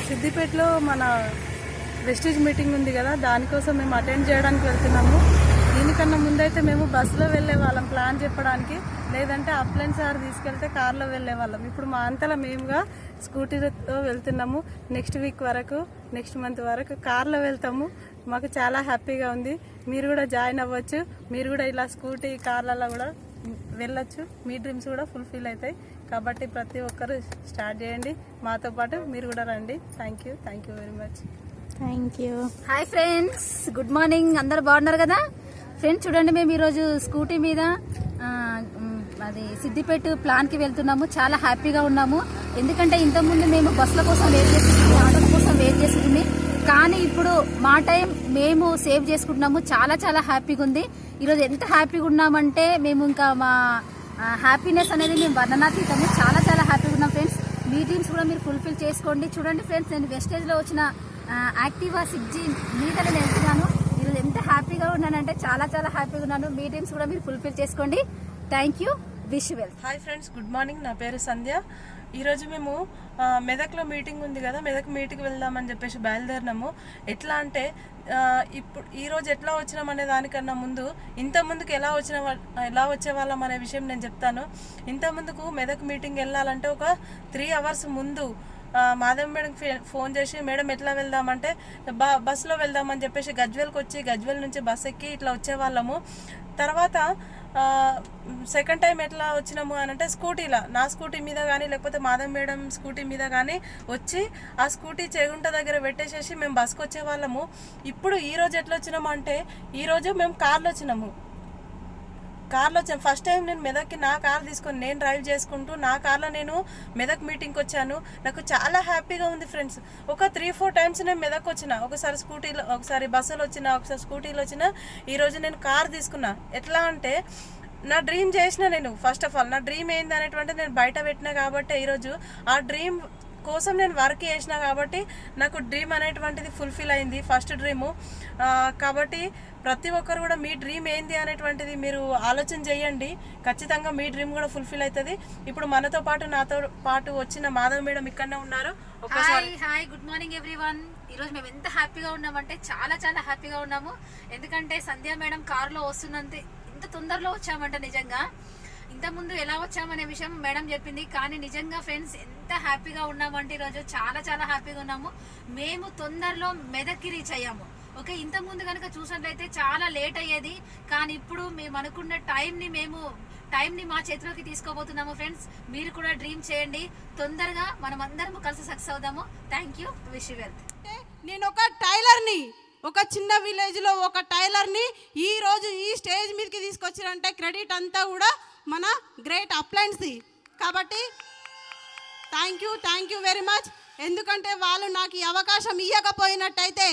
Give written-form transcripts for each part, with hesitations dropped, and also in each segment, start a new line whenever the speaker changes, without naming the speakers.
సిద్దిపేటలో మన wastage meeting ఉంది కదా, దానికోసం మేము అటెండ్ చేయడానికి వెళ్తున్నాము. దీనికన్నా ముందైతే మేము బస్సులో వెళ్ళే వాళ్ళం ప్లాన్ చెప్పడానికి, లేదంటే అప్లైన్ సార్ తీసుకెళ్తే కార్లో వెళ్ళే వాళ్ళం. ఇప్పుడు మా అంతలా మేముగా స్కూటీతో వెళ్తున్నాము. నెక్స్ట్ మంత్ వరకు కార్లో వెళ్తాము. మాకు చాలా హ్యాపీగా ఉంది. మీరు కూడా జాయిన్ అవ్వచ్చు. మీరు కూడా ఇలా స్కూటీ కార్లలో కూడా వెళ్ళొచ్చు. మీ డ్రీమ్స్ కూడా ఫుల్ఫిల్ అవుతాయి. కాబట్టి ప్రతి ఒక్కరు స్టార్ట్ చేయండి. మాతో పాటు మీరు కూడా రండి. Thank you very much.
Thank you.
Hi friends, good morning. అందరు బాగున్నారు కదా ఫ్రెండ్స్? చూడండి, మేము ఈరోజు స్కూటీ మీద అది సిద్దిపేట ప్లాన్కి వెళ్తున్నాము. చాలా హ్యాపీగా ఉన్నాము. ఎందుకంటే ఇంతకుముందు మేము బస్సుల కోసం వెయిట్ చేసింది, ఆటోల కోసం వెయిట్ చేసింది. కానీ ఇప్పుడు మా టైం మేము సేవ్ చేసుకుంటున్నాము. చాలా చాలా హ్యాపీగా ఉంది. ఈరోజు ఎంత హ్యాపీగా ఉన్నామంటే మేము ఇంకా మా హ్యాపీనెస్ అనేది మేము వర్ణనాతీతము. చాలా చాలా హ్యాపీగా ఉన్నాం ఫ్రెండ్స్. మీ డ్రీమ్స్ కూడా మీరు ఫుల్ఫిల్ చేసుకోండి. చూడండి ఫ్రెండ్స్, నేను వెస్టేజ్లో వచ్చిన యాక్టివా 6G మీద నేను వెళ్తున్నాను. ఈరోజు ఎంత హ్యాపీగా ఉన్నానంటే చాలా చాలా హ్యాపీగా ఉన్నాను. మీ డ్రీమ్స్ కూడా మీరు ఫుల్ఫిల్ చేసుకోండి. Thank you. Wish well.
Hi friends, good morning. నా పేరు సంధ్య. ఈరోజు మేము మెదక్లో మీటింగ్ ఉంది కదా, మెదక్ మీటింగ్కి వెళ్దామని చెప్పేసి బయలుదేరినాము. ఎట్లా అంటే ఇప్పుడు ఈరోజు ఎట్లా వచ్చినాం అనే దానికన్నా ముందు ఇంతకుముందుకు ఎలా వచ్చేవాళ్ళం అనే విషయం నేను చెప్తాను. ఇంతకుముందుకు మెదక్ మీటింగ్ వెళ్ళాలంటే ఒక 3 అవర్స్ ముందు మాధవ్ మేడంకి ఫోన్ చేసి, మేడం ఎట్లా వెళ్దామంటే బస్సులో వెళ్దామని చెప్పేసి గజ్వేల్కి వచ్చి గజ్వేల్ నుంచి బస్ ఎక్కి ఇట్లా వచ్చేవాళ్ళము. తర్వాత సెకండ్ టైం ఎట్లా వచ్చినాము అని అంటే స్కూటీలో, నా స్కూటీ మీద కానీ లేకపోతే మాధవ్ మేడం స్కూటీ మీద కానీ వచ్చి ఆ స్కూటీ చేగుంట దగ్గర పెట్టేసేసి మేము బస్కి వచ్చేవాళ్ళము. ఇప్పుడు ఈరోజు ఎట్లా వచ్చినాము అంటే ఈరోజు మేము కార్లో వచ్చాము. ఫస్ట్ టైం నేను మెదక్కి నా కార్ తీసుకొని నేను డ్రైవ్ చేసుకుంటూ నా కార్లో నేను మెదక్ మీటింగ్కి వచ్చాను. నాకు చాలా హ్యాపీగా ఉంది ఫ్రెండ్స్. ఒక 3-4 టైమ్స్ నేను మెదక్ వచ్చిన. ఒకసారి స్కూటీలో, ఒకసారి బస్సులో వచ్చిన, ఒకసారి స్కూటీలో వచ్చిన. ఈరోజు నేను కార్ తీసుకున్నా. ఎట్లా అంటే నా డ్రీమ్ చేసిన నేను. ఫస్ట్ ఆఫ్ ఆల్ నా డ్రీమ్ ఏంది అనేటువంటిది నేను బయట పెట్టినా కాబట్టి ఈరోజు ఆ డ్రీమ్ కోసం నేను వర్క్ చేసిన కాబట్టి నాకు డ్రీమ్ అనేటువంటిది ఫుల్ఫిల్ అయింది, ఫస్ట్ డ్రీము. కాబట్టి ప్రతి ఒక్కరు కూడా మీ డ్రీమ్ ఏంది అనేటువంటిది మీరు ఆలోచన చేయండి. ఖచ్చితంగా మీ డ్రీమ్ కూడా ఫుల్ఫిల్ అవుతుంది. ఇప్పుడు నాతో పాటు వచ్చిన మాధవ్ మేడం ఇక్కడనే ఉన్నారు.
Hi, good morning everyone. ఈరోజు మేము ఎంత హ్యాపీగా ఉన్నామంటే చాలా చాలా హ్యాపీగా ఉన్నాము. ఎందుకంటే సంధ్య మేడం కారులో వస్తున్నంత ఇంత తొందరలో వచ్చామంటే నిజంగా ఇంతకుముందు ఎలా వచ్చామనే విషయం మేడం చెప్పింది. కానీ నిజంగా ఫ్రెండ్స్ ఎంత హ్యాపీగా ఉన్నామంటే ఈరోజు చాలా చాలా హ్యాపీగా ఉన్నాము. మేము తొందరలో మెదక్కి రీచ్ అయ్యాము. ఓకే, ఇంతకుముందు కనుక చూసినట్లయితే చాలా లేట్ అయ్యేది. కానీ ఇప్పుడు మేము అనుకున్న టైంని మా చేతిలోకి తీసుకోబోతున్నాము ఫ్రెండ్స్. మీరు కూడా డ్రీమ్ చేయండి. తొందరగా మనం అందరం కలిసి సక్సెస్ అవుదాము. Thank you. Wish you wealth.
నేను ఒక టైలర్ని, ఒక చిన్న విలేజ్లో ఒక టైలర్ని ఈ రోజు ఈ స్టేజ్ మీదకి తీసుకొచ్చారంటే క్రెడిట్ అంతా కూడా మన గ్రేట్ అప్లైన్స్ది. కాబట్టి థ్యాంక్ యూ వెరీ మచ్. ఎందుకంటే వాళ్ళు నాకు ఈ అవకాశం ఇవ్వకపోయినట్టయితే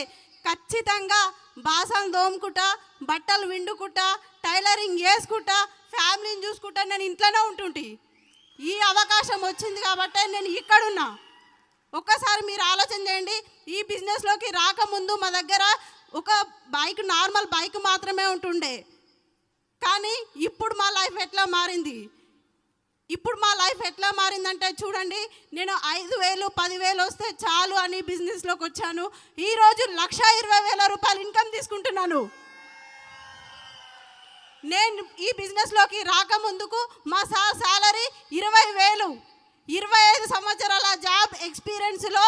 ఖచ్చితంగా బాసలు దోముకుంటా, బట్టలు విండుకుంటా, టైలరింగ్ చేసుకుంటా, ఫ్యామిలీని చూసుకుంటా నేను ఇంట్లోనే ఉంటుంటి. ఈ అవకాశం వచ్చింది కాబట్టి నేను ఇక్కడున్నా. ఒక్కసారి మీరు ఆలోచన చేయండి. ఈ బిజినెస్లోకి రాకముందు మా దగ్గర ఒక నార్మల్ బైక్ మాత్రమే ఉంటుండే. కానీ ఇప్పుడు మా లైఫ్ ఎట్లా మారిందంటే చూడండి, నేను 5,000 10,000 వస్తే చాలు అని బిజినెస్లోకి వచ్చాను. ఈరోజు 1,20,000 రూపాయలు ఇన్కమ్ తీసుకుంటున్నాను. నేను ఈ బిజినెస్లోకి రాకముందుకు మా సాలరీ 20,000. 25 సంవత్సరాల జాబ్ ఎక్స్పీరియన్స్లో